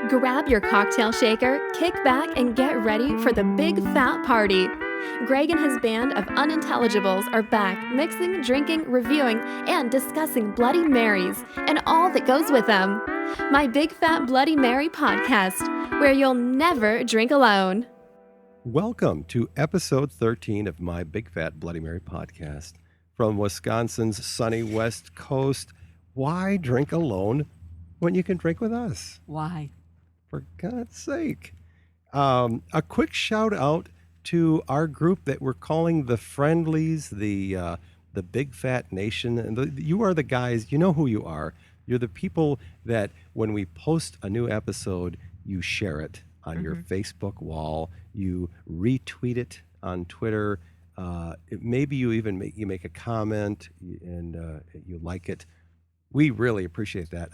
Grab your cocktail shaker, kick back, and get ready for the big fat party. Greg and his band of unintelligibles are back, mixing, drinking, reviewing, and discussing Bloody Marys and all that goes with them. My Big Fat Bloody Mary podcast, where you'll never drink alone. Welcome to episode 13 of my Big Fat Bloody Mary podcast. From Wisconsin's sunny west coast, why drink alone when you can drink with us? Why? For God's sake. A quick shout out to our group that we're calling the Friendlies, the Big Fat Nation. And you are the guys, you know who you are. You're the people that when we post a new episode, you share it on your Facebook wall, you retweet it on Twitter. Maybe you even make a comment and you like it. We really appreciate that.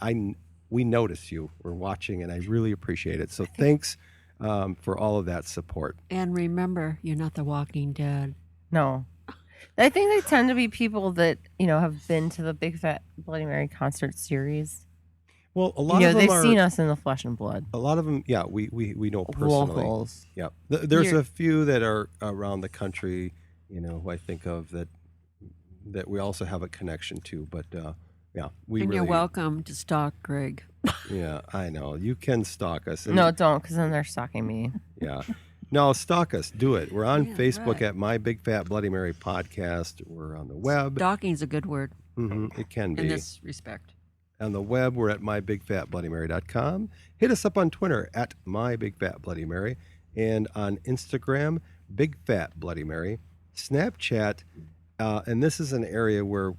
We notice you. We're watching, and I really appreciate it. So thanks for all of that support. And remember, you're not the Walking Dead. No. I think they tend to be people that, have been to the Big Fat Bloody Mary concert series. Well, a lot of them they've seen us in the flesh and blood. A lot of them, yeah, we know personally. Locals. Yeah. There's a few that are around the country, who I think of that we also have a connection to. But, yeah, You're welcome to stalk Greg. Yeah, I know. You can stalk us. No, don't, because then they're stalking me. Yeah. No, stalk us. Do it. We're on Facebook right. at My Big Fat Bloody Mary Podcast. We're on the web. Stalking's a good word It can be. in this respect. On the web, we're at mybigfatbloodymary.com. Hit us up on Twitter at mybigfatbloodymary. And on Instagram, Big Fat Bloody Mary. Snapchat, and this is an area where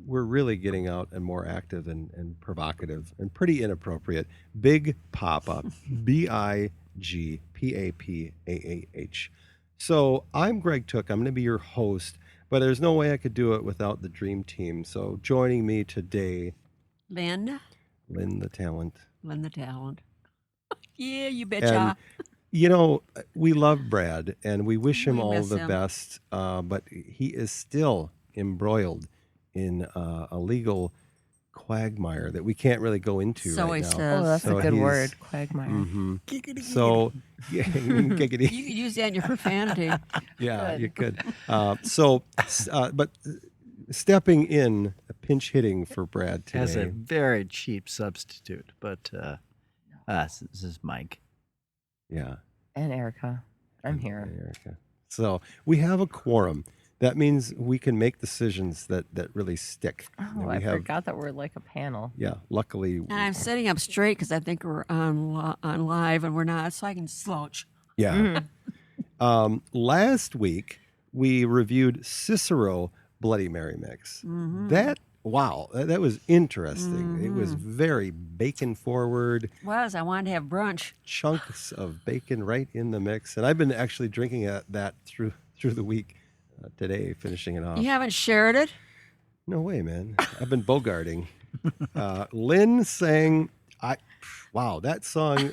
we're really getting out and more active and provocative and pretty inappropriate. Big Papa, BIGPAPAAH. So I'm Greg Took. I'm going to be your host, but there's no way I could do it without the dream team. So joining me today, Lynn the talent. Yeah, you betcha. And, we love Brad, and we wish him We all miss the him. best, but he is still embroiled in a legal quagmire that we can't really go into So right he now. says. Oh, that's So a good he's- word, quagmire. So, yeah, You giggity. could use that in your profanity. Yeah, Good. you could. But stepping in, pinch hitting for Brad today. As a very cheap substitute, but this is Mike. Yeah. And Erica. I'm here. Erica. So we have a quorum. That means we can make decisions that really stick. Oh, And I we have, forgot that we're like a panel. Yeah, luckily. And I'm sitting up straight because I think we're on live and we're not, so I can slouch. Yeah. Last week, we reviewed Cicero Bloody Mary Mix. That was interesting. It was very bacon forward, I wanted to have brunch. chunks of bacon right in the mix. And I've been actually drinking that through the week today, finishing it off. You haven't shared it? No way, man. I've been bogarting. Lynn sang, that song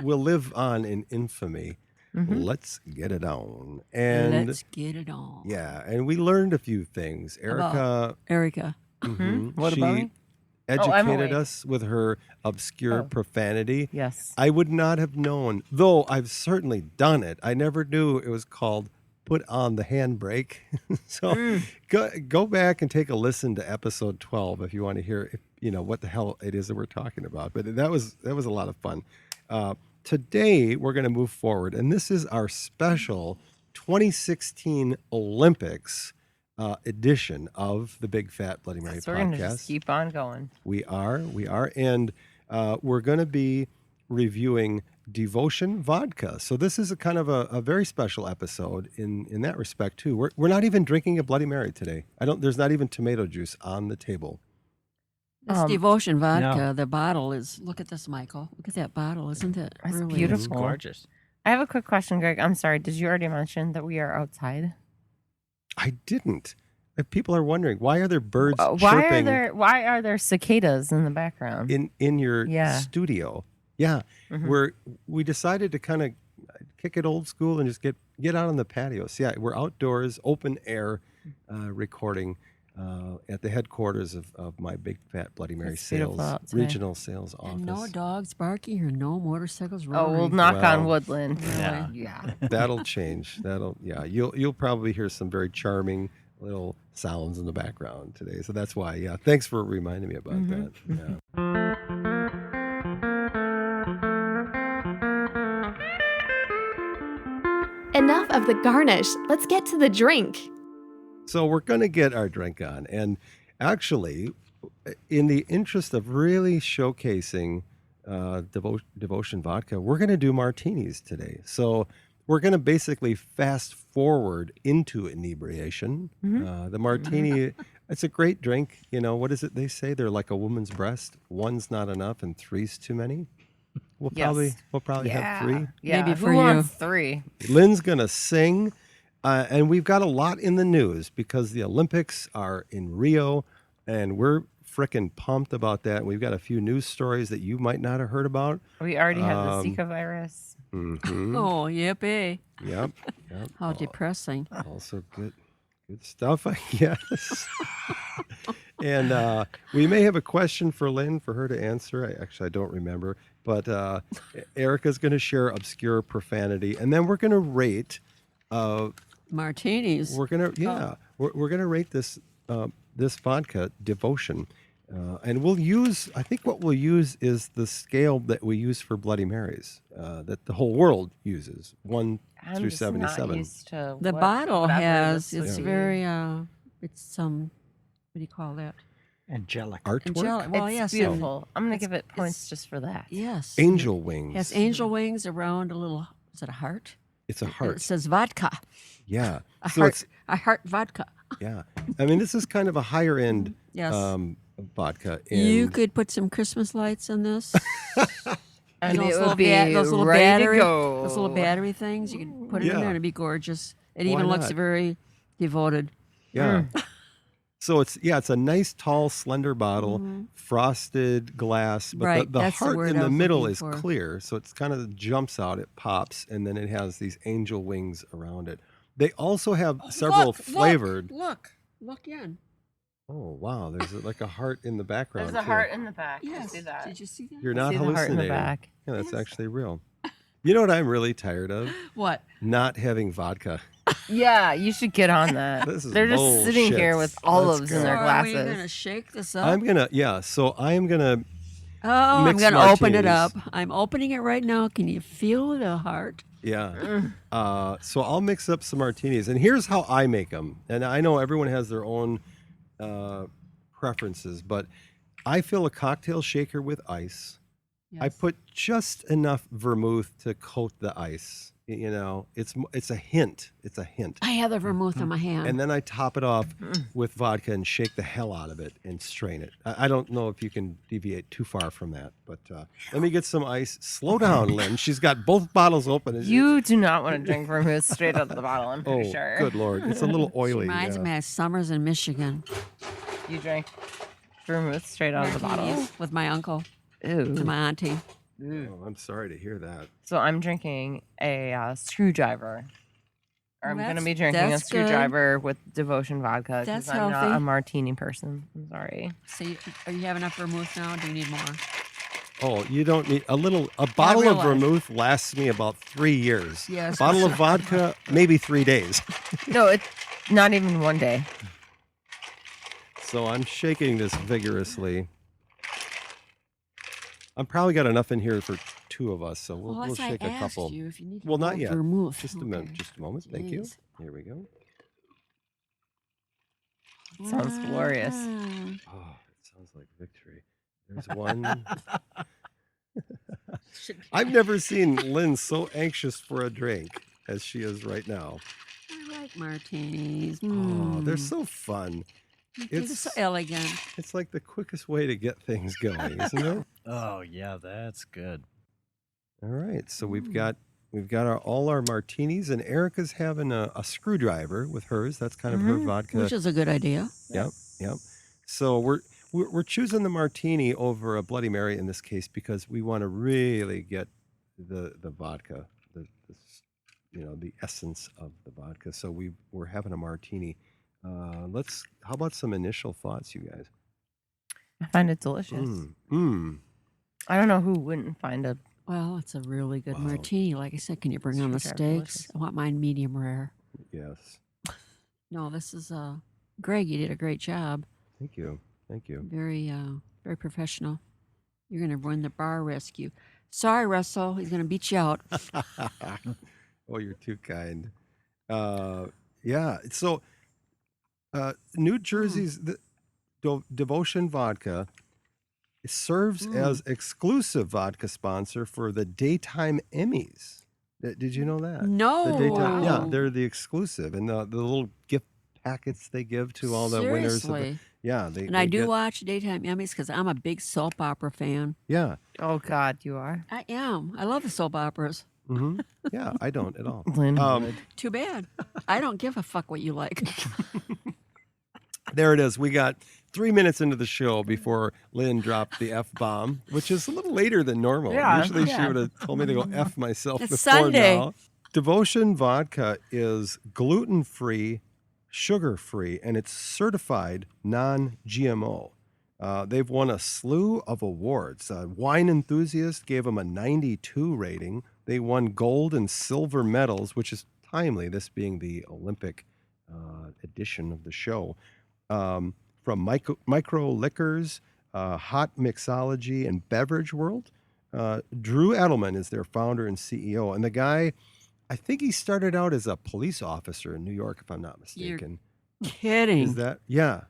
will live on in infamy. Let's get it on. And Let's get it on. yeah, and we learned a few things. Erica, Erica. What she about me? educated awake. us with her obscure profanity. Yes. I would not have known, though I've certainly done it. I never knew it was called put on the handbrake. So go back and take a listen to episode 12 if you want to hear what the hell it is that we're talking about. But that was a lot of fun. Today we're going to move forward, and this is our special 2016 Olympics edition of the Big Fat Bloody Mary So we're going to podcast. just keep on going. We are, and we're going to be reviewing Devotion Vodka. So this is a kind of a very special episode in that respect too. We're not even drinking a Bloody Mary today. There's not even tomato juice on the table. This Devotion vodka, the bottle is, look at this, Michael. Look at that bottle. Isn't it That's really beautiful. It's gorgeous. I have a quick question, Greg. I'm sorry. Did you already mention that we are outside? I didn't. If people are wondering, why are there birds Why chirping are there cicadas in the background? in your Yeah. studio? Yeah, we decided to kind of kick it old school and just get out on the patio. So yeah, we're outdoors, open air, recording. at the headquarters of my Big Fat Bloody Mary It's beautiful sales outside. regional sales office. And no dogs barking or no motorcycles Oh, roaring. we'll knock on Well, Woodland. Yeah. Yeah. That'll change. You'll probably hear some very charming little sounds in the background today. So that's why. Yeah, thanks for reminding me about that. Yeah. Enough of the garnish. Let's get to the drink. So we're going to get our drink on. And actually, in the interest of really showcasing Devotion Vodka, we're going to do martinis today. So we're going to basically fast forward into inebriation. The martini, it's a great drink. You know, what is it they say? They're like a woman's breast. One's not enough and three's too many. We'll Yes. probably have three. Yeah. Maybe Who for you. wants 3? Lynn's going to sing, and we've got a lot in the news because the Olympics are in Rio, and we're frickin' pumped about that. We've got a few news stories that you might not have heard about. We already have the Zika virus. Mm-hmm. Oh, yippee. Yep. How depressing. Also good stuff, I guess. And we may have a question for Lynn for her to answer. I don't remember. But Erica's going to share obscure profanity, and then we're going to rate. Martinis. We're gonna rate this this vodka Devotion, and we'll use. I think what we'll use is the scale that we use for Bloody Marys, that the whole world uses, 1 I'm through just not 77. used to The what bottle whatever has, this would it's be. very, it's what do you call that? Angelic. Artwork, Angelic. Well, It's yes. beautiful. I'm gonna give it it's- points just for that. Yes. angel wings. It has angel wings around a little, is it a heart? It's a It heart. says vodka. Yeah. A So heart, it's a heart vodka. yeah. I mean, this is kind of a higher end Yes. vodka. You and- could put some Christmas lights in this. And those it little, would be those little ready battery, to go. those little battery things. You can put it in Yeah. there and it'd be gorgeous. It Why even looks not? very devoted. Yeah. So it's a nice tall slender bottle, frosted glass, but Right, the that's the heart word in I the was middle looking is for. clear, so it's kind of jumps out, it pops, and then it has these angel wings around it. They also have several flavored. Look in. Oh wow, there's like a heart in the background. There's a too. heart in the back. I Yes. see that. Did you see that? You're I not see the heart in hallucinating. the back. Yeah, that's actually real. You know what I'm really tired of? What? Not having vodka. Yeah, you should get on that. This is They're just sitting bullshit. here with Let's olives go. in So their are we going to glasses. shake this up? So I am gonna oh, I'm mixed going to open it martinis. up. I'm opening it right now. Can you feel the heart? Yeah. So I'll mix up some martinis, and here's how I make them. And I know everyone has their own preferences, but I fill a cocktail shaker with ice. I Yes. put just enough vermouth to coat the ice. You know, it's a hint. It's a hint. I have the vermouth in my hand. And then I top it off with vodka and shake the hell out of it and strain it. I don't know if you can deviate too far from that, but let me get some ice. Slow down, Lynn. She's got both bottles open. You do not want to drink vermouth straight out of the bottle, I'm pretty Oh, sure. good Lord. It's a little oily. Reminds yeah. me of summers in Michigan. You drank vermouth straight out of the bottle. Martinis with my uncle and Ooh. my auntie. Oh, I'm sorry to hear that. So I'm drinking a screwdriver. Or I'm going to That's- be drinking a that's good. screwdriver with Devotion vodka because That's I'm not healthy. a martini person. I'm sorry. So are you have enough vermouth now? Or do you need more? Oh, you don't need a bottle of realize. vermouth lasts me about 3 years. Yes. Bottle of vodka, maybe 3 days. No, it's not even one day. So I'm shaking this vigorously. I'm probably got enough in here for 2 of us, so we'll Well, as shake I a asked couple. you if you need Well, not more yet. vermouth. Just a minute. Okay. Just a moment. Thank you. Jeez. Here we go. Sounds glorious. Ah. Oh, it sounds like victory. There's one. Should be- I've never seen Lynn so anxious for a drink as she is right now. I like martinis. Oh, they're Mm. so fun. They're it's- so elegant. It's like the quickest way to get things going, isn't it? Oh yeah, that's good. All right, so we've Mm. got all our martinis, and Erica's having a screwdriver with hers. That's kind of her vodka. Which is a good idea. Yep. So we're choosing the martini over a Bloody Mary in this case because we want to really get the vodka, the essence of the vodka. So we're having a martini How about some initial thoughts, you guys? I find it delicious. I don't know who wouldn't find a. Well, it's a really good Wow. martini. Like I said, can you bring on the Sure, steaks? delicious. I want mine medium rare. Yes. No, this is Greg. You did a great job. Thank you. Thank you. Very, very professional. You're going to win the bar rescue. Sorry, Russell. He's going to beat you out. Oh, you're too kind. Yeah. So, New Jersey's Devotion Vodka serves as exclusive vodka sponsor for the Daytime Emmys. Did you know that? No. The daytime, yeah, Wow. they're the exclusive, and the little gift packets they give to all the winners. Seriously. They And I do get- watch Daytime Emmys because I'm a big soap opera fan. Yeah. Oh God, you are. I am. I love the soap operas. Hmm. Yeah, I don't at all. Lynn would. Too bad. I don't give a fuck what you like. There it is. We got 3 minutes into the show before Lynn dropped the F bomb, which is a little later than normal. Yeah, Usually she yeah. would have told me to go F myself It's before Sunday. now. Devotion Vodka is gluten-free, sugar-free, and it's certified non-GMO. They've won a slew of awards. Wine Enthusiast gave them a 92 rating. They won gold and silver medals, which is timely, this being the Olympic edition of the show. From Micro Liquors, Hot Mixology, and Beverage World. Drew Edelman is their founder and CEO. And the guy, I think he started out as a police officer in New York, if I'm not mistaken. Kidding. Is that? Yeah.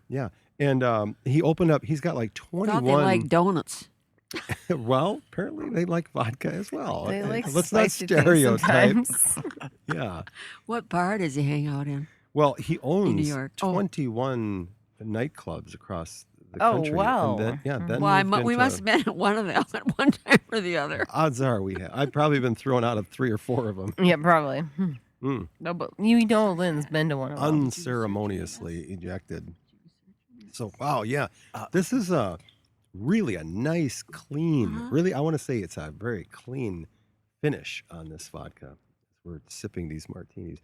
And he opened up, he's got like Thought 21. they like donuts. Well, apparently they like vodka as well. They like Let's not spicy things stereotype. sometimes. Yeah. What bar does he hang out in? Well, he owns York. Oh. 21 nightclubs across the Oh, country. wow. And then, then Well, moved we into- must have been at one of them at one time or the other. Odds are we have. I've probably been thrown out of 3 or 4 of them. Yeah, probably. Mm. No, but you know Lynn's been to one of them. Unceremoniously ejected. So, wow, yeah. This is really a nice, clean, really, I want to say it's a very clean finish on this vodka. We're sipping these martinis.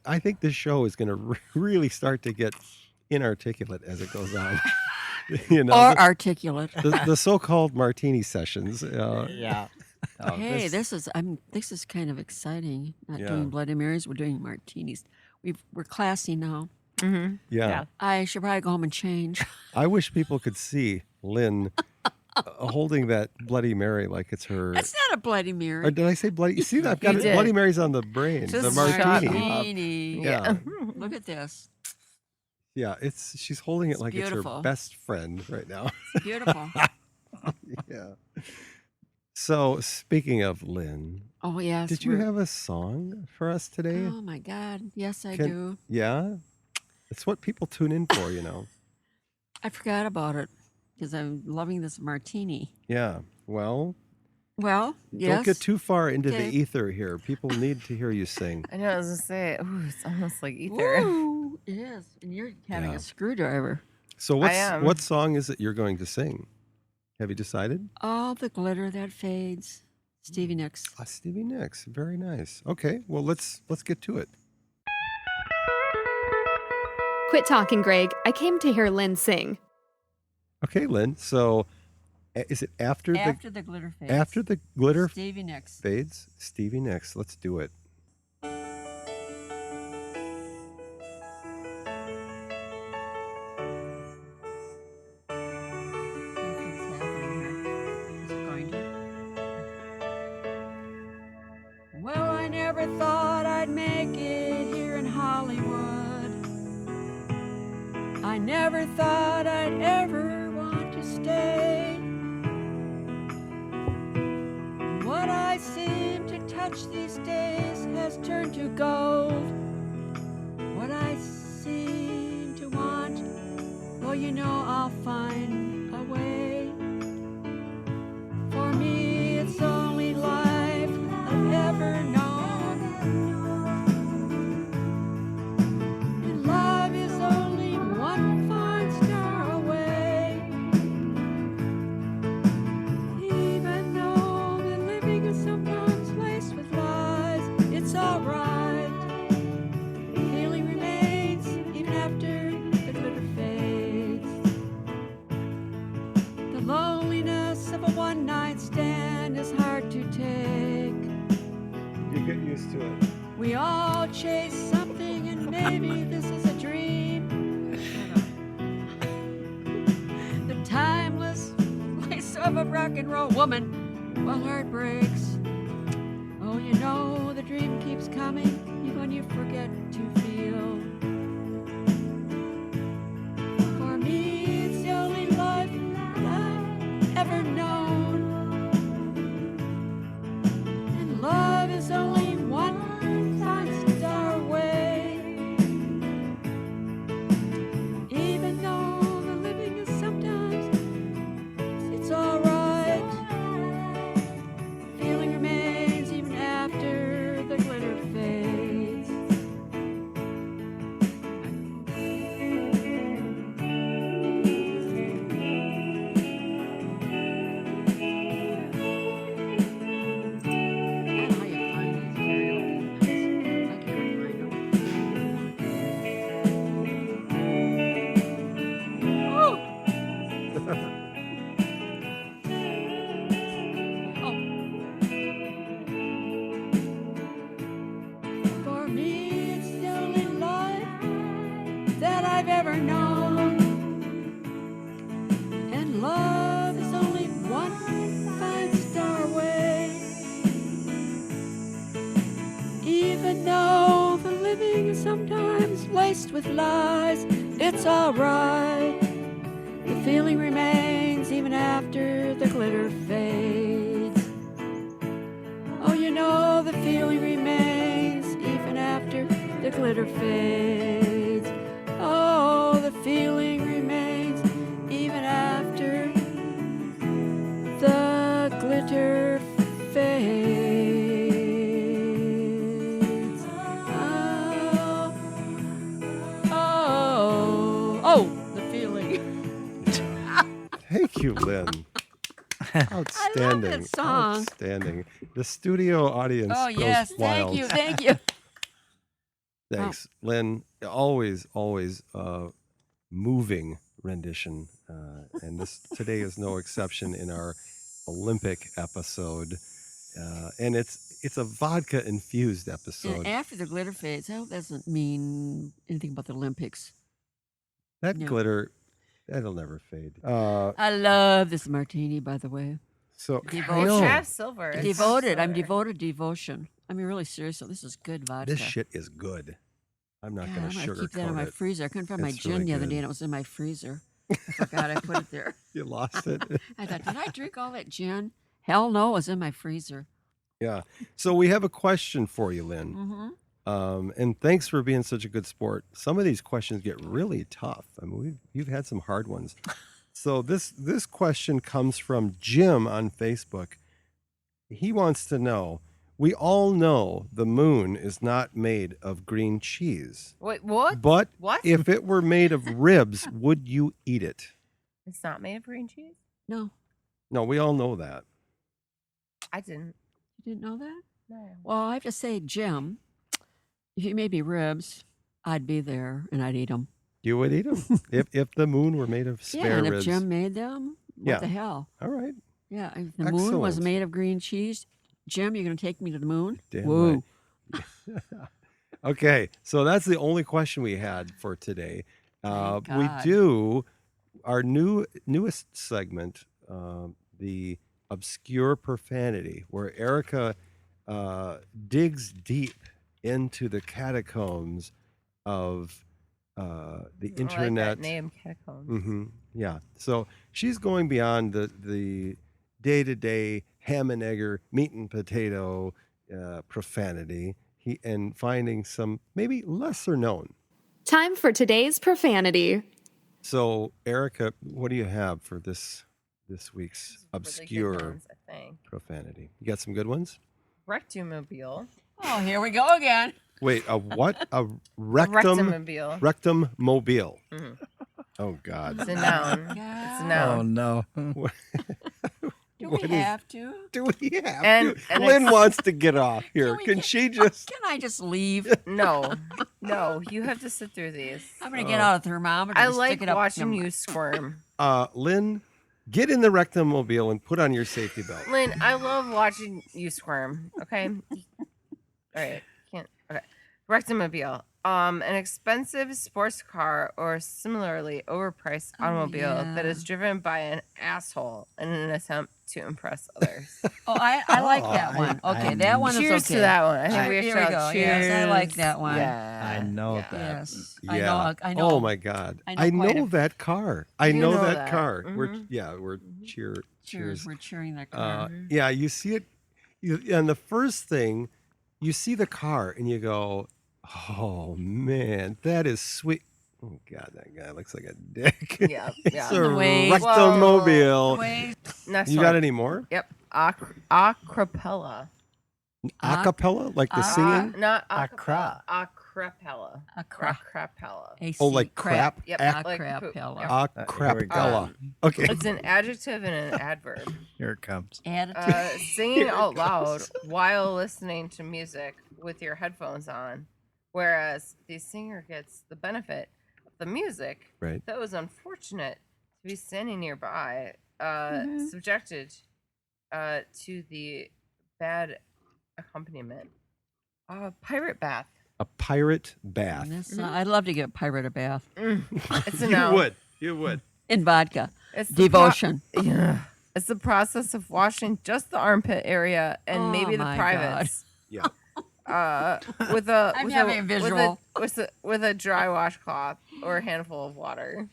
I think this show is going to really start to get inarticulate as it goes on. You know, Or articulate. the so-called martini sessions. Yeah. Oh, Hey, this is kind of exciting. Not Yeah. doing Bloody Marys, we're doing martinis. We're classy now. Mm-hmm. Yeah. I should probably go home and change. I wish people could see Lynn holding that Bloody Mary like it's her. That's not a Bloody Mary. Or did I say Bloody? You see, I've got You it. did. Bloody Mary's on the brain. Just the shut martini. up. Martini. Yeah. Look at this. Yeah, she's holding it It's like it's beautiful. her best friend right now. It's beautiful. Yeah. So speaking of Lynn, Oh yes. did you we're- have a song for us today? Oh my God. Yes, I Can- do. Yeah, it's what people tune in for, you know. I forgot about it because I'm loving this martini. Yeah. Well, Well, yes. don't get too far into Okay. the ether here. People need to hear you sing. I know. I was gonna say, ooh, it's almost like ether. Ooh, it is. And you're having Yeah. a screwdriver. So am. what song is it you're going to sing? Have you decided? All the glitter that fades. Stevie Nicks. Stevie Nicks. Very nice. Okay. Well, let's get to it. Quit talking, Greg. I came to hear Lynn sing. Okay, Lynn. So, is it after After the glitter fades. the glitter Stevie Nicks. fades? Stevie Nicks. Let's do it. Nothing's happening here. Is it going to? Well, I never thought I'd make it here in Hollywood. I never thought I'd ever want to stay. What I seem to touch these days has turned to gold. What I seem to want, well, you know I'll find a way. For me, it's the only life I've ever known. And love is only one fine star away. Even though the living is sometimes laced with lies, it's alright. The feeling remains even after loneliness of a one-night stand is hard to take. You get used to it. We all chase something, and maybe this is a dream. The timeless place of a rock and roll woman, while heart breaks. Oh, you know the dream keeps coming, even when you forget to feel. For me, it's the only life I've ever known, and love is only one fine star away. Even though the living is sometimes, it's alright. Feeling remains even after the glitter fades. I don't know how you find these karaoke nights. I can't find them. For me, it's the only life that I've ever known, and love is only one fine star away. Even though the living is sometimes laced with lies, it's alright. The feeling remains even after the glitter fades. Oh, you know the feeling remains even after the glitter fades. Oh, the feeling remains even after the glitter fades. Oh, the feeling. Thank you, Lynn. Outstanding. song. Outstanding. The studio audience Oh, goes yes, wild. thank you, thank you. Thanks, Lynn. Always, always moving rendition, and this today is no exception in our Olympic episode, and it's a vodka infused episode. And after the glitter fades, I hope that doesn't mean anything about the Olympics. That No. glitter, that'll never fade. I love this martini, by the way. So Devotion. I It's know, half silver. It's Devoted. I'm silver. devoted to devotion. I mean, really serious. This is good vodka. this shit is good. I'm not God, going I'm to gonna keep that in my sugarcoat it. freezer. I couldn't find my It's gin really the other good. day, and it was in my freezer. I forgot I put it there. You lost it. I thought, did I drink all that gin? Hell no, it was in my freezer. Yeah. So we have a question for you, Lynn. Mm-hmm. And thanks for being such a good sport. Some of these questions get really tough. I mean, you've had some hard ones. So this question comes from Jim on Facebook. He wants to know, we all know the moon is not made of green cheese. Wait, what? But What? if it were made of ribs, would you eat it? It's not made of green cheese? No, No, we all know that. I didn't. you didn't know that? No. Well, I have to say, Jim, if you made me ribs, I'd be there and I'd eat them. You would eat them if the moon were made of Yeah, spare and if ribs. Jim made them, what Yeah. the hell? All right. Yeah, if the moon was Excellent. made of green cheese, Jim, you're going to take me to the moon? Damn Whoa. right. Okay, so that's the only question we had for today. Thank We God. do our newest segment, the obscure profanity, where Erica digs deep into the catacombs of the I like internet. that name, Catacombs. Mm-hmm. Yeah. So she's going beyond the day-to-day ham and egger, meat and potato profanity, and finding some maybe lesser known. Time for today's profanity. So, Erica, what do you have for this week's Really good obscure ones, I think. profanity? You got some good ones? Rectumobile. Oh, here we go again. Wait, a what? A rectum? Rectumobile. Rectum mobile. Mhm. Oh God. It's a noun. It's a Oh noun. no. Do What we is- have to? Do we have And- to? and Lynn it's- wants to get off here. we Can get- she just? Can I just leave? No, no, you have to sit through these. I'm going to get out a thermometer. I and like stick it up watching my- you squirm. Lynn, Get in the rectomobile and put on your safety belt. Lynn, I love watching you squirm. Okay. All right. Can't. Okay. Rectomobile. An expensive sports car or similarly overpriced automobile that is driven by an asshole in an attempt to impress others. Oh, I like Oh, that one. Okay, I- that one is okay. Cheers to that one. I think we Here should we shout go. cheers. Yes, I like that one. Yeah. I know yeah. that. Yes. Yeah. I know. Oh my God. I I know know, quite a- that car. I You know, know that, that. car. We're Mhm. cheers. Cheers. We're cheering that car. Yeah, you see it, and the first thing, you see the car and you go, "Oh man, that is sweet." Oh God, that guy looks like a dick. Yeah, It's yeah. a Wait. rectomobile. Wait. Next You one. got any more? Yep. Acapella. Acapella, like the singing? Not Acra. acapella. A crap. Acapella. Oh, like crap? Yep. A like poop. crapella. Yep. Here we go. Acapella. Okay. It's an adjective and an adverb. Here it comes. Attitude. Singing Here it out loud goes. while listening to music with your headphones on, whereas the singer gets the benefit of the music. Right. That was unfortunate to be standing nearby, Mm-hmm. subjected to the bad accompaniment. Pirate bath. A pirate bath. I'd love to get pirate a bath It's a You noun. would. You would. in vodka. It's the Devotion. yeah. It's the process of washing just the armpit area and Oh maybe the my privates. Yeah. With a I'm with having a with visual. with a dry washcloth or a handful of water.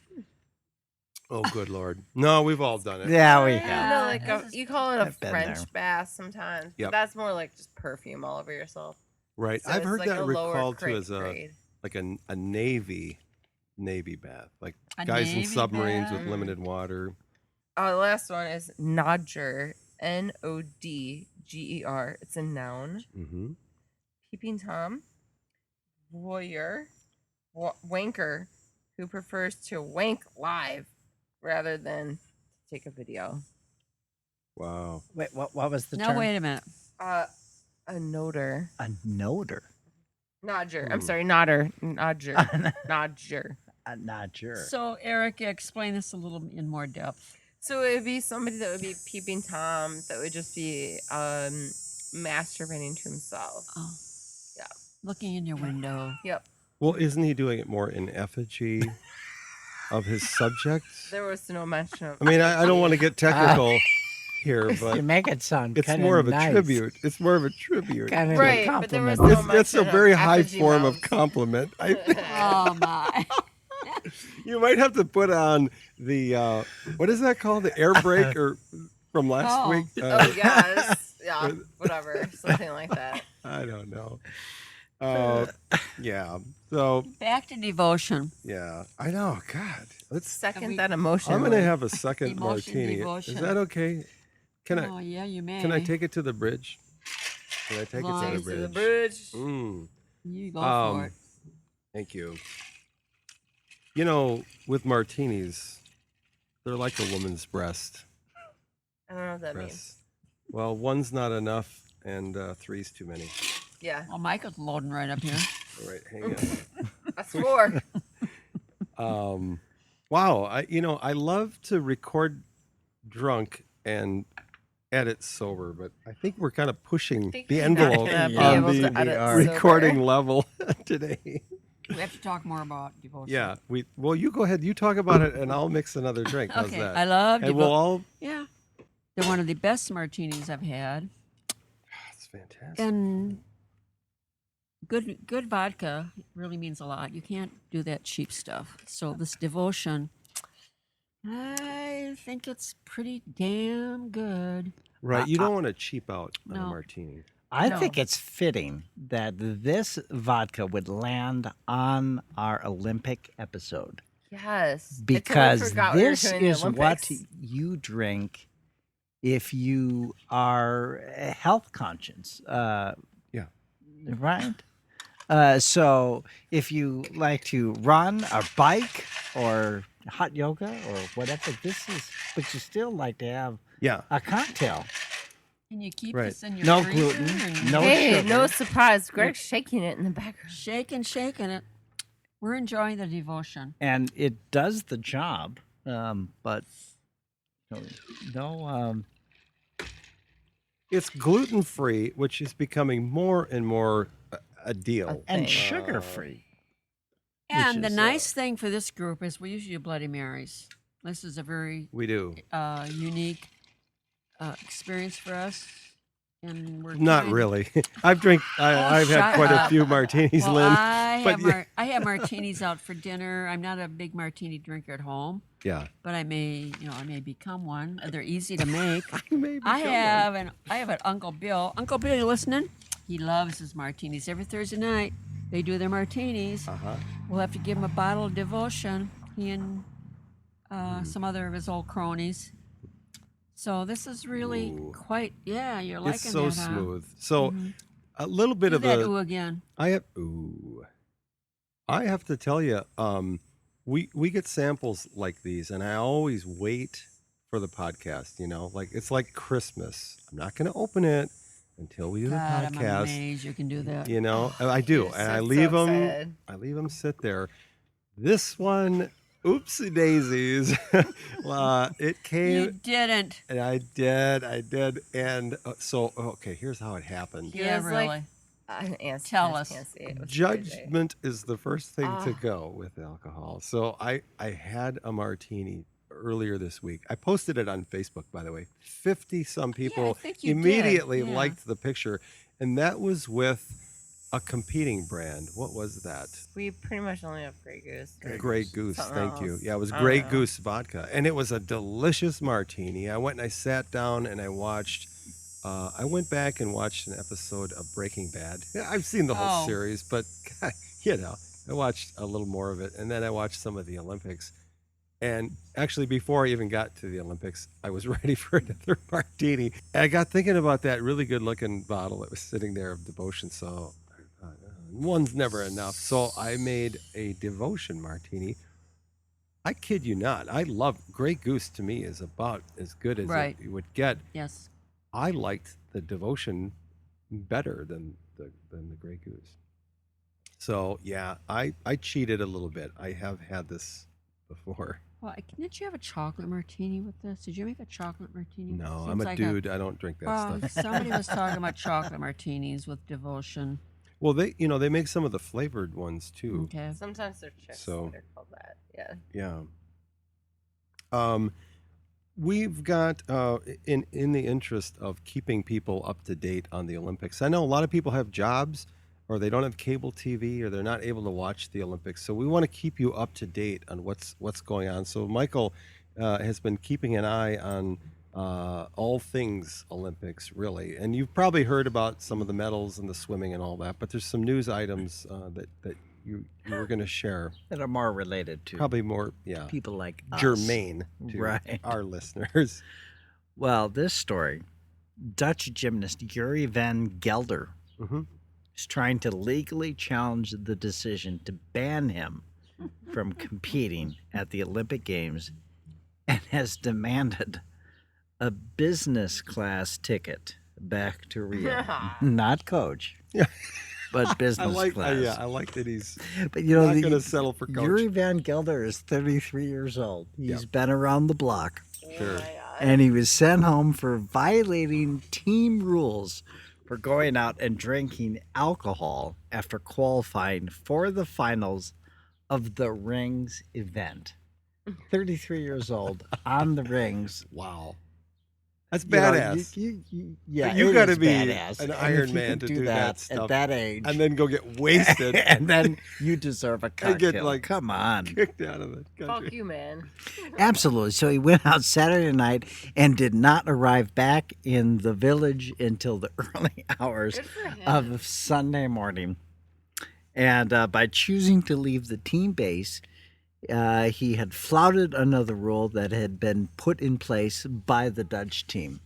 Oh, good Lord. No, we've all done it. Yeah, we You have. know, like this is- you call it a I've been French there. bath sometimes. But Yep. that's more like just perfume all over yourself. Right. So I've it's heard like that a lower recalled to grade- as a grade. like a navy bath, like A guys in navy submarines bath? with limited water. The last one is nodger. Nodger. It's a noun. Mm-hmm. Peeping Tom. Voyeur. Wanker, who prefers to wank live rather than take a video. Wow. Wait, what was the Now term? wait a minute. A noder. A noder. Nodger. I'm Hmm. sorry, nodder. Nodger. Nodger. Not sure. So Eric, explain this a little in more depth. So it would be somebody that would be peeping Tom that would just be masturbating to himself. Oh. Yeah. Looking in your window. Yep. Well, isn't he doing it more in effigy of his subject? There was no mention of I mean, I don't want to get technical here, but you make it sound it's kinda more of a nice. tribute. It's more of a tribute. Kind of Right, a but there was compliment. no It's a mention very of high effigy form of mouths. compliment. I think Oh my. you might have to put on the what is that called? The air brake or from last Oh. week? Oh yes. Yeah. Whatever. Something like that. I don't know. Yeah. So Back to devotion. yeah, I know. God, let's. Second that emotion. I'm gonna have a second Emotion, martini. devotion. Is that okay? Can Oh yeah, you may. I take it to the bridge? Can I take Long it as to to the the bridge. bridge? Mm, You go Um, for it. thank you. You know, with martinis, they're like a woman's breast. I don't know what that means. breast. Well, one's not enough, and three's too many. Yeah. Well, Michael's loading right up here. All right, hang on. That's four. Wow, I love to record drunk and edit sober, but I think we're kind of pushing think the you're not envelope gonna be on able the to edit recording sober. level today. We have to talk more about devotion. Yeah, well, you go ahead, you talk about it, and I'll mix another drink. How's Okay. that? I love and we'll all. Yeah. They're one of the best martinis I've had. That's fantastic. And good vodka really means a lot. You can't do that cheap stuff. So this devotion, I think it's pretty damn good. Right, you don't want to cheap out on a No. martini. I No. think it's fitting that this vodka would land on our Olympic episode Yes. I because totally forgot we were this doing the is what Olympics. you drink if you are health conscious. Yeah. Right. So if you like to run or bike or hot yoga or whatever, this is, but you still like to have Yeah, a cocktail. And you keep Right. this in your No freezer gluten, and no Hey, sugar. no surprise. Greg's shaking it in the background. shaking it. We're enjoying the devotion. And it does the job, but No, It's gluten free, which is becoming more and more a deal. and Thanks. sugar free. And the is, nice thing for this group is we usually do Bloody Marys. This is a very We do. unique experience for us, and we're Not trying- really. I've had shut quite a up. few martinis, Well, Lynn. I but I have martinis out for dinner. I'm not a big martini drinker at home, yeah. but I may become one. They're easy to make. Maybe I have an Uncle Bill. Uncle Bill, you listening? He loves his martinis. Every Thursday night, they do their martinis. Uh-huh. We'll have to give him a bottle of Devotion. He and some other of his old cronies. So this is really Ooh. quite. Yeah, you're liking It's so that, huh? smooth. So a little bit Do of that a ooh again. I have to tell you, we get samples like these, and I always wait for the podcast. Like it's like Christmas. I'm not going to open it until we do the God, I'm podcast. amazed you can do that. I do, You're and I so leave them. excited. I leave them sit there. This one, oopsie daisies. It You came, didn't. and I did, and okay. Here's how it happened. Yeah, was like- really. Tell us. Can't see it. It was crazy. Judgment is the first thing to Ah. go with alcohol. So I had a martini earlier this week. I posted it on Facebook, by the way. 50 some people think you did, immediately yeah. liked the picture, and that was with a competing brand. What was that? We pretty much only have Grey Goose. or Grey Goose. something Thank you. else. Yeah, it was I don't Grey know. Goose vodka, and it was a delicious martini. I went and I sat down and I watched. I went back and watched an episode of Breaking Bad. Yeah, I've seen the whole Oh. series, but I watched a little more of it, and then I watched some of the Olympics. And actually, before I even got to the Olympics, I was ready for another martini. And I got thinking about that really good-looking bottle that was sitting there of Devotion. So I thought, one's never enough. So I made a Devotion martini. I kid you not. I love Grey Goose. To me, is about as good as Right. it would get. Yes. I liked the Devotion better than the Grey Goose. So yeah, I cheated a little bit. I have had this before. Well, didn't you have a chocolate martini with this? Did you make a chocolate martini? No, Seems I'm a like dude. I don't drink that Well, stuff. somebody was talking about chocolate martinis with Devotion. Well, they make some of the flavored ones too. Okay. Sometimes they're chicks So- that are called that. Yeah. Yeah. We've got in the interest of keeping people up to date on the Olympics. I know a lot of people have jobs, or they don't have cable TV, or they're not able to watch the Olympics. So we want to keep you up to date on what's going on. So Michael has been keeping an eye on all things Olympics, really. And you've probably heard about some of the medals and the swimming and all that. But there's some news items that you were going to share. That are more related to Probably more, people like us. germane to Right. our listeners. Well, this story, Dutch gymnast Yuri van Gelder Mhm. is trying to legally challenge the decision to ban him from competing at the Olympic Games and has demanded a business class ticket back to Rio. Not coach, Yeah. but business class. I like that he's But you know, not the- going to settle for coach. Yuri van Gelder is 33 years old. He's been around the block. Sure. Oh my God. And he was sent home for violating team rules for going out and drinking alcohol after qualifying for the finals of the rings event. 33 years old on the rings. Wow. That's You know, badass. yeah, You it gotta is be badass. an And Iron if you Man can to do that at stuff. that age. And then go get wasted and then you deserve a and cocktail. get like Come on. kicked out of the country. Fuck you, man. Absolutely. So he went out Saturday night and did not arrive back in the village until the early hours Good for him. of Sunday morning. And by choosing to leave the team base, he had flouted another rule that had been put in place by the Dutch team.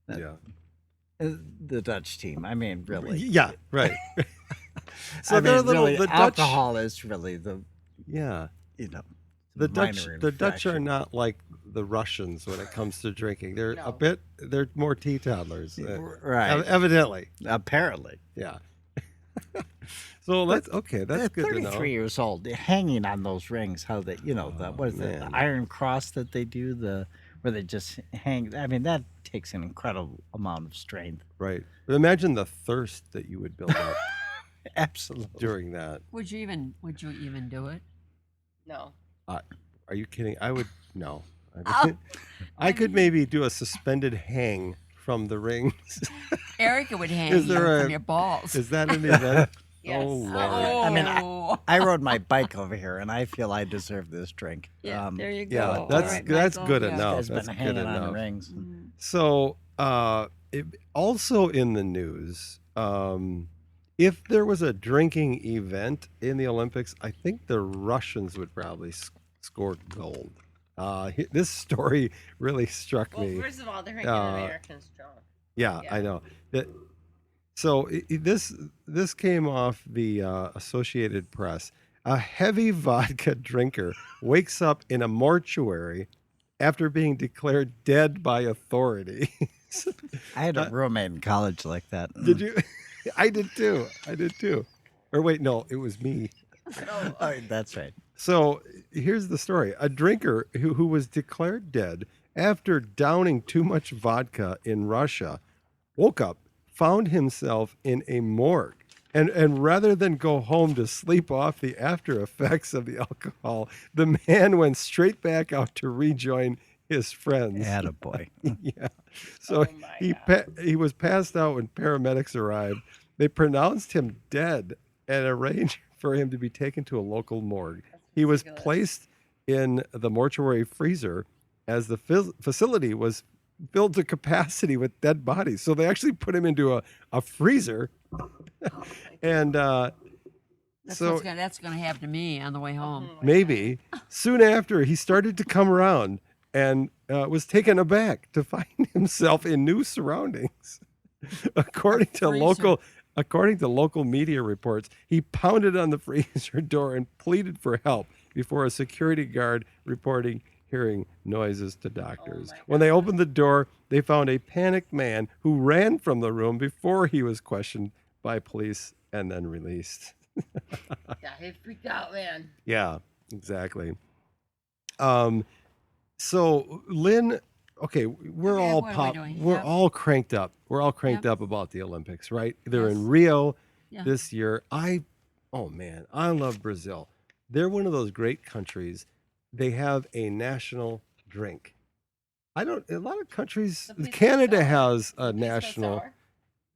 Yeah. The Dutch team. I mean, really. Yeah, right. So I they're mean, little really, the Dutch. alcohol is really the, Yeah. you know, The Dutch minor the Dutch are infraction. not like the Russians when it comes to drinking. They're No. they're more teetotalers. Right. Evidently. Apparently. Yeah. So that's okay. That's They're good to 33 know. years old, hanging on those rings. How they, you know, the what is it? man. The Iron Cross that they do. where they just hang. I mean, that takes an incredible amount of strength. Right. But imagine the thirst that you would build up Absolutely. during that. Would you even do it? No. Are you kidding? I would no. Oh. I could maybe do a suspended hang from the rings. Erica would hang Is you there from a- your balls. Is that in the event? Yes. Oh Lord. I mean, I rode my bike over here, and I feel I deserve this drink. Yeah, there you go. Yeah, All that's right, that's Michael. good Yeah. enough. Has That's been good hanging on enough. rings. So, also in the news, if there was a drinking event in the Olympics, I think the Russians would probably score gold. This story really struck Well, me. first of all, they're making Americans drunk. Yeah, Yeah. I know. So this came off the Associated Press. A heavy vodka drinker wakes up in a mortuary after being declared dead by authorities. I had a roommate in college like that. Did you? I did too. Or wait, no, it was me. Oh, that's right. So here's the story. A drinker who was declared dead after downing too much vodka in Russia woke up, found himself in a morgue. And rather than go home to sleep off the after effects of the alcohol, the man went straight back out to rejoin his friends. Attaboy. Yeah. So he was passed out when paramedics arrived. They pronounced him dead and arranged for him to be taken to a local morgue. He was placed in the mortuary freezer as the facility was filled to capacity with dead bodies. So they actually put him into a freezer. And That's so that's gonna happen to me on the way home. maybe soon after he started to come around and was taken aback to find himself in new surroundings. According to local media reports, he pounded on the freezer door and pleaded for help before a security guard reporting hearing noises to doctors. When they opened the door, they found a panicked man who ran from the room before he was questioned by police and then released. Yeah, he freaked out, man. Yeah, exactly. So Lynn, okay, we're Okay, all what are we pop, doing? we're Yep. all cranked up. We're all cranked Yep. up about the Olympics, right? They're Yes. in Rio Yeah. this year. Oh man, I love Brazil. They're one of those great countries. They have a national drink. A lot of countries, The pisco Canada sour? has a Pisco national. sour?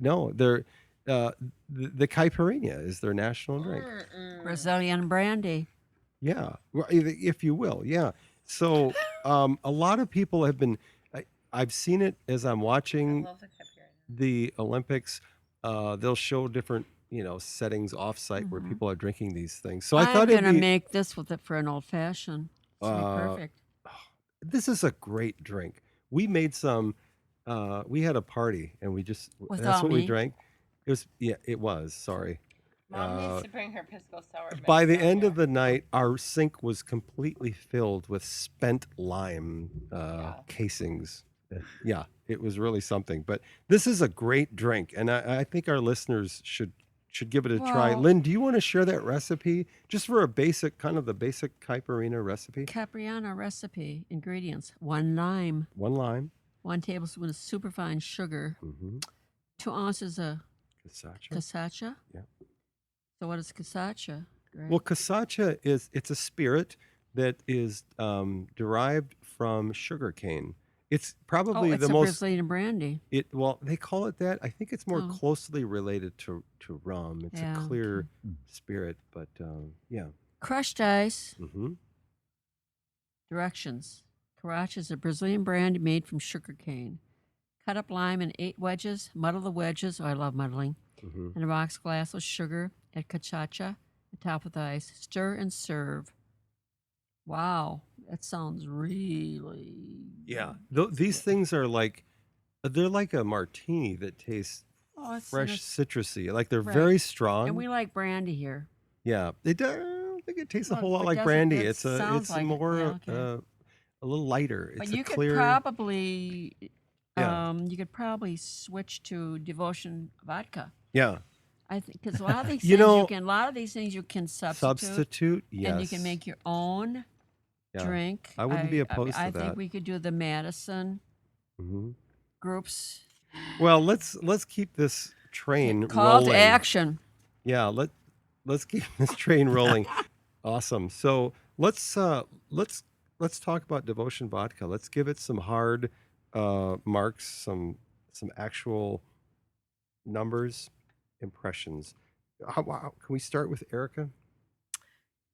No, they're the caipirinha is their national drink. Brazilian brandy. Yeah, well, if you will, yeah. So a lot of people have been. I've seen it as I'm I watching love the caipirinha. the Olympics. They'll show different, settings off-site where people are drinking these things. So I I'm thought it'd gonna be. make this with it for an old fashioned. It's gonna be perfect. This is a great drink. We made some. We had a party and we just. With that's all what we me? drank. It was. Yeah, it was. Sorry. Mom needs to bring her pisco sour. By mix the out end here. of the night, our sink was completely filled with spent lime casings. Yeah, it was really something. But this is a great drink, and I think our listeners should give it a try. Well- Lynn, do you want to share that recipe just for the basic caipirinha recipe? Capriano recipe ingredients: 1 lime, 1 lime, 1 tablespoon of superfine sugar, 2 ounces of casacha. casacha. Yeah. So what is casacha? Greg? Well, casacha it's a spirit that is derived from sugarcane. It's probably it's the a most. Brazilian brandy. They call it that. I think it's more Oh. closely related to rum. It's Yeah, a clear spirit, but yeah. Crushed ice. Hmm. Directions. Caracha is a Brazilian brandy made from sugar cane. Cut up lime in 8 wedges. Muddle the wedges. Oh, I love muddling. Hmm. In a rocks glass with sugar. Add cachaça. Top with ice. Stir and serve. Wow, that sounds really. Yeah, these things are they're like a martini that tastes Oh, it's fresh, nice. citrusy. Like they're Right. very strong. And we like brandy here. Yeah, I don't think it tastes a Well, whole lot it like doesn't- brandy. it It's sounds like it. more Yeah, okay. a little lighter. It's But a you clear. could probably, Yeah. you could probably switch to Devotion vodka. Yeah, I think because a lot of these You things know- you can, a lot of these things you can substitute, substitute. Yes, and you can make your own Yeah. drink. I wouldn't be opposed to I that. think we could do the Madison Hmm. groups. Well, let's keep this train Call rolling. to action. Yeah, let's keep this train rolling. Awesome. So let's talk about Devotion Vodka. Let's give it some hard marks, some actual numbers, impressions. Can we start with Erica?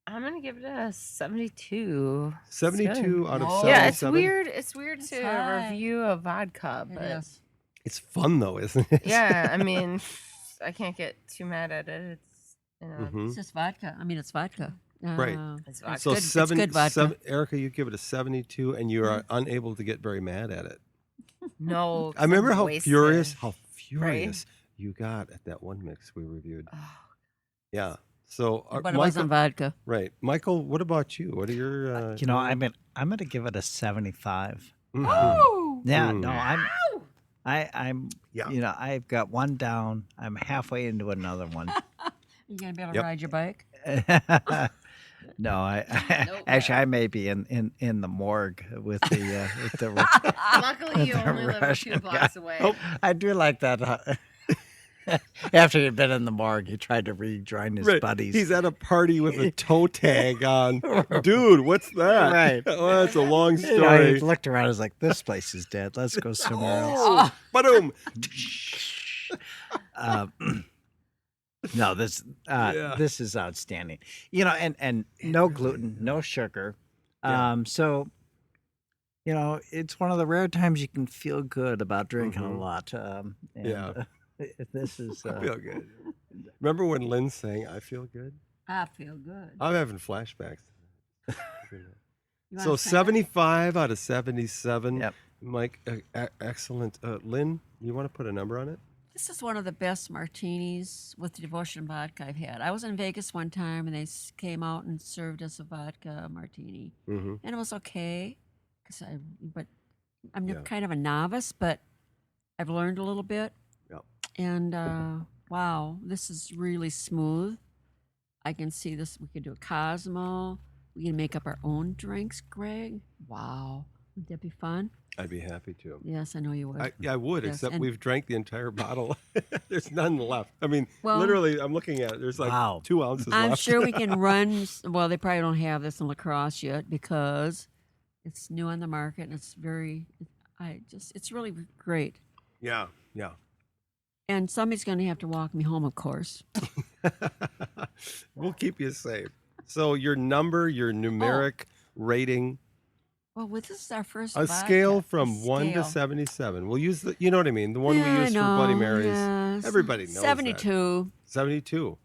I'm gonna give it a 72. 72 out of Whoa. 77. Yeah, it's weird. It's weird It's to high. review a vodka, It but is. It's fun though, isn't it? yeah, I mean, I can't get too mad at it. It's Mhm. It's just vodka. I mean, it's vodka. Right. it's vodka. So good- it's good vodka. Erica, you give it a 72, and you are unable to get very mad at it. No, 'cause I remember I'm how wasted. furious you got at that one mix we reviewed. Oh, Yeah. So, but it Michael, wasn't vodka. right, Michael? What about you? What are your? You know, I'm going to give it a 75. Mhm. Oh! Yeah, Mm. no, I'm Yeah. you know, I've got one down. I'm halfway into another one. You gonna be able to Yep. ride your bike? No, Nope. actually I may be in the morgue with the luckily, you The only live a few Russian blocks guy. away. Oh. I do like that. After he'd been in the morgue, he tried to rejoin his Right. buddies. He's at a party with a toe tag on. Dude, what's that? Right. Oh, that's a long You know, story. he looked around. He's like, "This place is dead. Let's go somewhere else." Oh, ba-doom. No, this Yeah. this is outstanding. You know, and no gluten, no sugar. Yeah. So, you know, it's one of the rare times you can feel good about drinking a Mhm. lot. Yeah. This is. I feel good. Remember when Lynn sang "I Feel Good"? I feel good. I'm having flashbacks. You So wanna sing it? 75 out of 77. Yep. Mike, excellent. Lynn, you want to put a number on it? This is one of the best martinis with devotion vodka I've had. I was in Vegas one time and they came out and served us a vodka martini, Mm-hmm. and it was okay. But I'm Yeah. kind of a novice, but I've learned a little bit. Yep. And wow, this is really smooth. I can see this. We could do a Cosmo. We can make up our own drinks, Greg. Wow, would that be fun? I'd be happy to. Yes, I know you would. I would, Yes, except and- we've drank the entire bottle. There's none left. I mean, Well- literally, I'm looking at it. There's like Wow. 2 ounces I'm left. sure we can run. Well, they probably don't have this in La Crosse yet because it's new on the market and it's very. It's really great. Yeah, yeah. And somebody's going to have to walk me home, of course. We'll keep you safe. So your number, your numeric rating, Well, this is our first a vodka. scale from A 1 to scale. 77. We'll use the, you know what I mean, the one Yeah, we I use for Bloody know, Marys. yes. Everybody knows that. 72. 72.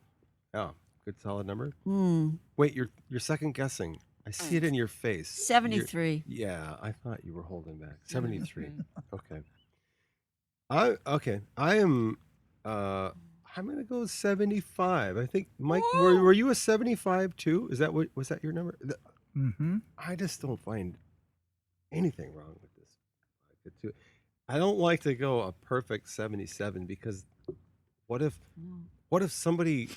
Yeah, good solid number. Hmm. Wait, you're second guessing. I see it in your face. You're- 73. Yeah, I thought you were holding back. 73. 73. Okay. I am I'm gonna go 75. I think Mike, were you a 75 too? Is that what was that your number? Mm-hmm. I just don't find anything wrong with this. I don't like to go a perfect 77 because what if somebody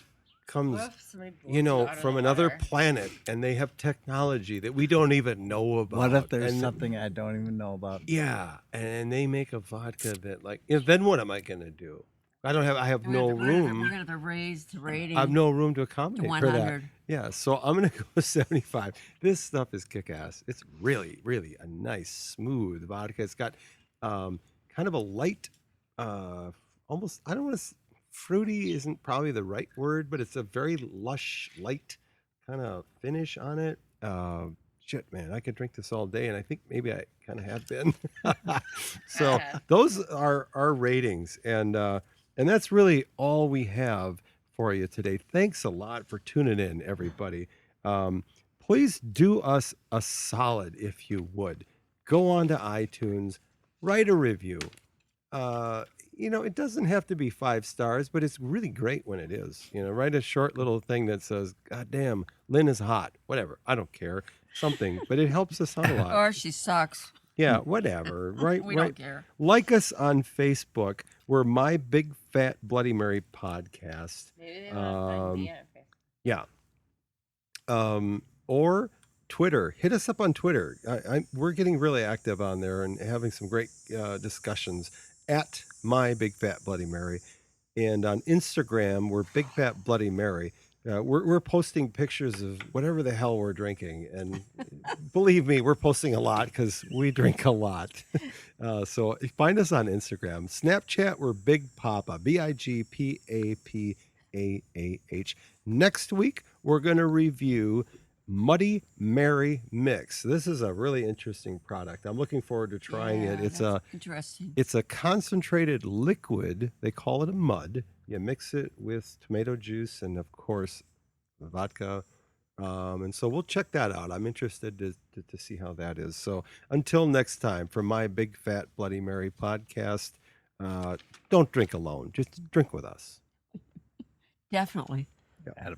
comes, What if somebody blows you it know, out of from the another water? planet and they have technology that we don't even know about? What if there's and something I don't even know about? Yeah, and they make a vodka that, like, you know, then what am I gonna do? I have no We're room. going to have to raise the rating I have no room to to accommodate for that. 100. Yeah, so I'm gonna go with 75. This stuff is kick-ass. It's really, really a nice, smooth vodka. It's got kind of a light, almost, I don't want to, fruity isn't probably the right word, but it's a very lush, light kind of finish on it. Shit, man, I could drink this all day, and I think maybe I kind of have been. So those are our ratings, and that's really all we have for you today. Thanks a lot for tuning in, everybody. Please do us a solid if you would. Go on to iTunes, write a review. You know, it doesn't have to be 5 stars, but it's really great when it is. You know, write a short little thing that says, "God damn, Lynn is hot." Whatever. I don't care. Something, but it helps us out a lot. Or she sucks. Yeah, whatever. Right, We right. don't care. Like us on Facebook. We're My Big Fat Bloody Mary Podcast. Maybe they want to find me on Facebook. Yeah. Or Twitter. Hit us up on Twitter. We're getting really active on there and having some great discussions at My Big Fat Bloody Mary. And on Instagram, we're Big Fat Bloody Mary. We're posting pictures of whatever the hell we're drinking. And believe me, we're posting a lot because we drink a lot. So find us on Instagram. Snapchat, we're Big Papa, BIGPAPAAH. Next week, we're going to review Muddy Mary Mix. This is a really interesting product. I'm looking forward to trying it. It's interesting. It's a concentrated liquid. They call it a mud. You mix it with tomato juice and, of course, vodka. And so we'll check that out. I'm interested to see how that is. So until next time, from My Big Fat Bloody Mary podcast, don't drink alone. Just drink with us. Definitely. Attaboy.